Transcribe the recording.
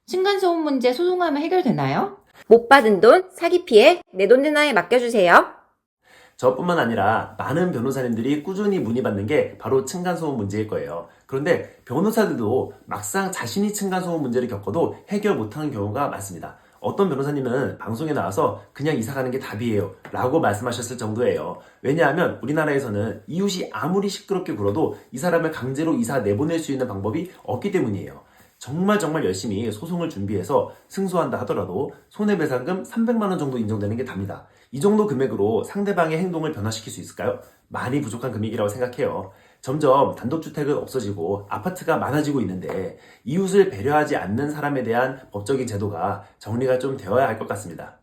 층간소음 문제 소송하면 해결되나요? 못 받은 돈, 사기 피해, 내 돈 대나에 맡겨주세요. 저뿐만 아니라 많은 변호사님들이 꾸준히 문의받는 게 바로 층간소음 문제일 거예요. 그런데 변호사들도 막상 자신이 층간소음 문제를 겪어도 해결 못하는 경우가 많습니다. 어떤 변호사님은 방송에 나와서 그냥 이사 가는 게 답이에요 라고 말씀하셨을 정도예요. 왜냐하면 우리나라에서는 이웃이 아무리 시끄럽게 굴어도 이 사람을 강제로 이사 내보낼 수 있는 방법이 없기 때문이에요. 정말 열심히 소송을 준비해서 승소한다 하더라도 손해배상금 300만 원 정도 인정되는 게 답니다. 이 정도 금액으로 상대방의 행동을 변화시킬 수 있을까요? 많이 부족한 금액이라고 생각해요. 점점 단독주택은 없어지고 아파트가 많아지고 있는데 이웃을 배려하지 않는 사람에 대한 법적인 제도가 정리가 좀 되어야 할 것 같습니다.